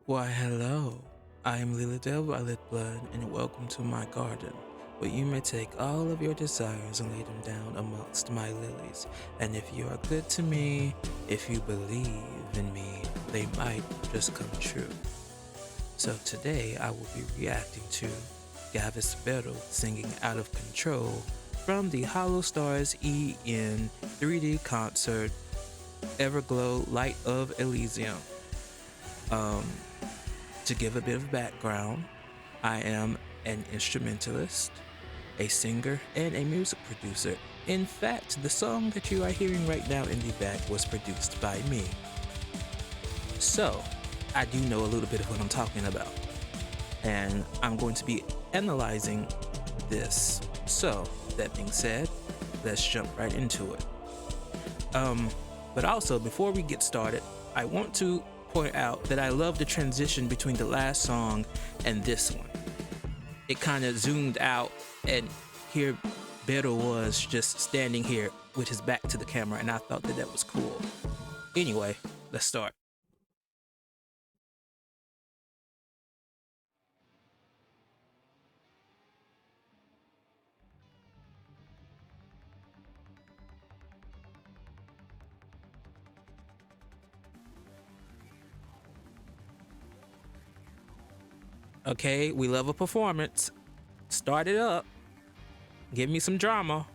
Why, hello. I am Lily Del Violet Blood, and welcome to my garden, where you may take all of your desires and lay them down amongst my lilies. And if you are good to me, if you believe in me, they might just come true. So today I will be reacting to Gavis Bettel singing Out of Control from the HOLOSTARS EN 3D concert Everglow Light of Elysium. To give a bit of background, I am an instrumentalist, a singer, and a music producer. In fact, the song that you are hearing right now in the back was produced by me. So, I do know a little bit of what I'm talking about, and I'm going to be analyzing this. So, that being said, let's jump right into it. But also, before we get started, I want to point out that I love the transition between the last song and this one. It kind of zoomed out, and here Bettel was just standing here with his back to the camera, and I thought that that was cool. Anyway, let's start. Okay, we love a performance. Start it up. Give me some drama.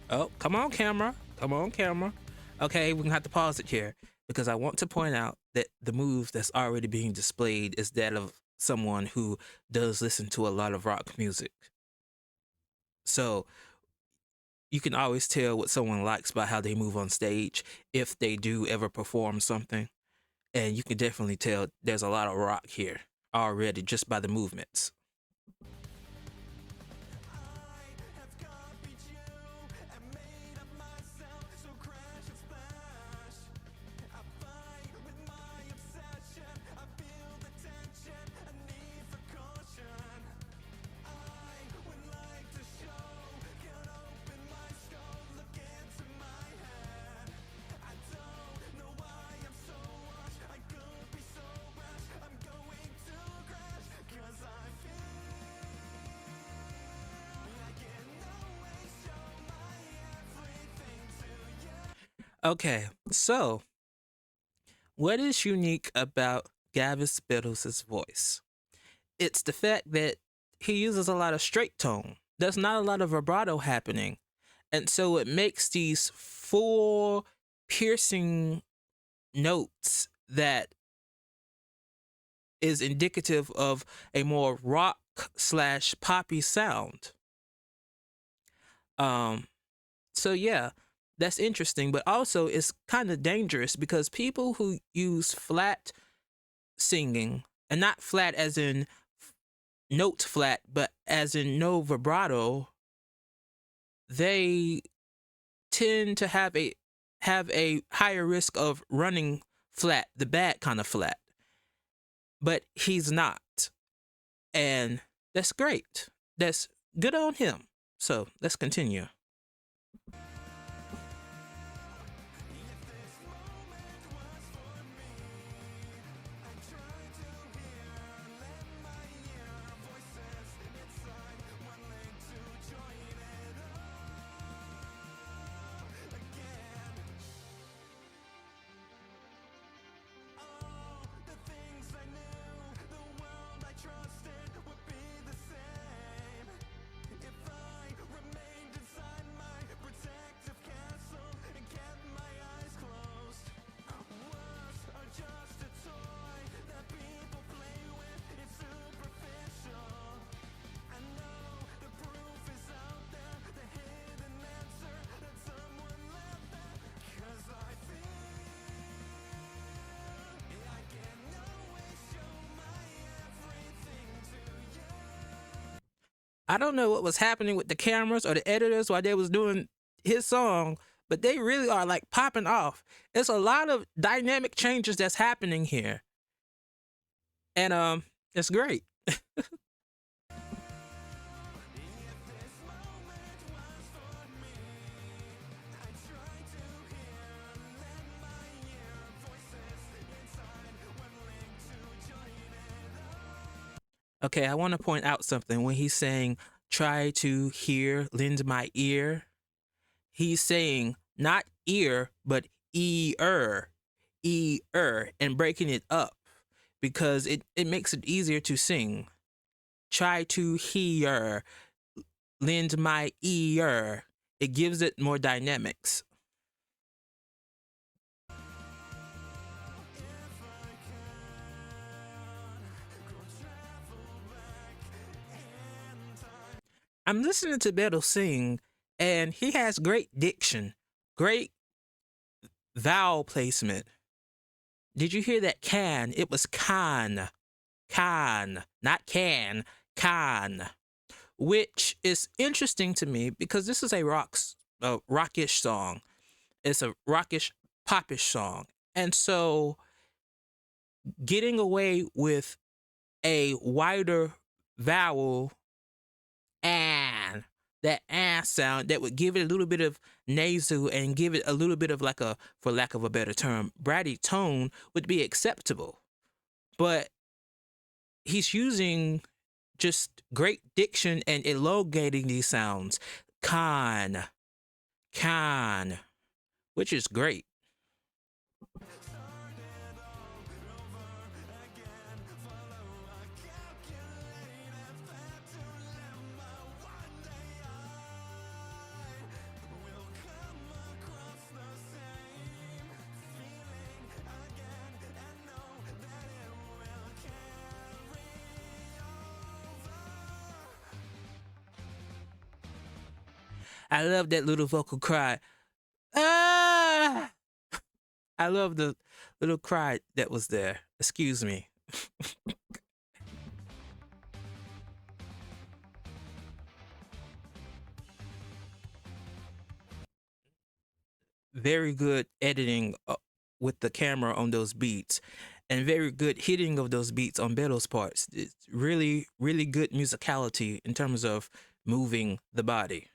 Oh, come on, camera. Come on, camera. Okay, we're gonna have to pause it here because I want to point out that the move that's already being displayed is that of someone who does listen to a lot of rock music. So you can always tell what someone likes by how they move on stage if they do ever perform something. And you can definitely tell there's a lot of rock here already just by the movements. Okay, so what is unique about Gavis Bettel's voice? It's the fact that he uses a lot of straight tone. There's not a lot of vibrato happening. And so it makes these full piercing notes that is indicative of a more rock slash poppy sound. So yeah, that's interesting, but also it's kind of dangerous because people who use flat singing, and not flat as in note flat, but as in no vibrato, they tend to have a higher risk of running flat, the bad kind of flat. But he's not. And that's great. That's good on him. So let's continue. I don't know what was happening with the cameras or the editors while they was doing his song, but they really are like popping off. It's a lot of dynamic changes that's happening here. And it's great. Okay, I want to point out something when he's saying, try to hear, lend my ear. He's saying not ear, but ear, ear, and breaking it up because it makes it easier to sing. Try to hear, lend my ear. It gives it more dynamics. I'm listening to Bettel sing, and he has great diction, great vowel placement. Did you hear that can? It was can, not can, can, which is interesting to me because this is a rockish song. It's a rockish, popish song, and so getting away with a wider vowel and that sound that would give it a little bit of nasal and give it a little bit of like a, for lack of a better term, bratty tone would be acceptable. But he's using just great diction and elongating these sounds. Can, which is great. I love that little vocal cry. Ah! I love the little cry that was there. Excuse me. Very good editing with the camera on those beats, and very good hitting of those beats on Bettel's parts. It's really, really good musicality in terms of moving the body.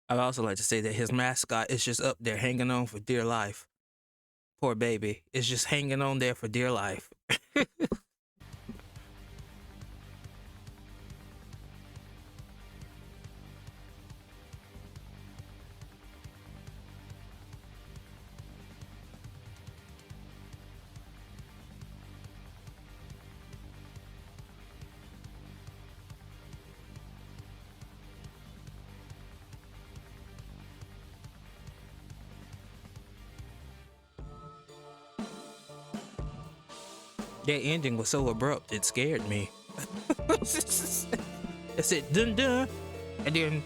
I'd also like to say that his mascot is just up there hanging on for dear life. Poor baby. It's just hanging on there for dear life. That ending was so abrupt, it scared me. It said dun dun, and then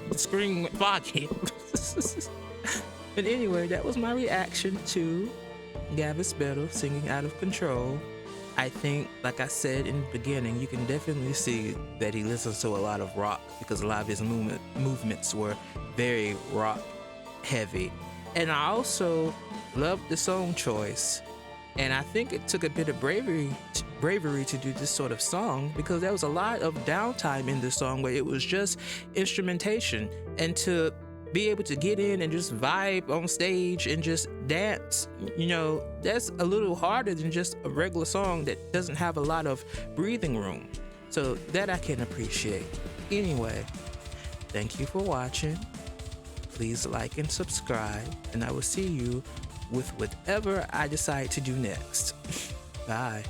the screen went foggy. But anyway, that was my reaction to Gavis Bettel singing Out of Control. I think, like I said in the beginning, you can definitely see that he listens to a lot of rock because a lot of his movements were very rock heavy. And I also loved the song choice. And I think it took a bit of bravery to do this sort of song because there was a lot of downtime in this song where it was just instrumentation, and to be able to get in and just vibe on stage and just dance, you know, that's a little harder than just a regular song that doesn't have a lot of breathing room. So that I can appreciate. Anyway, thank you for watching. Please like and subscribe, and I will see you with whatever I decide to do next. Bye.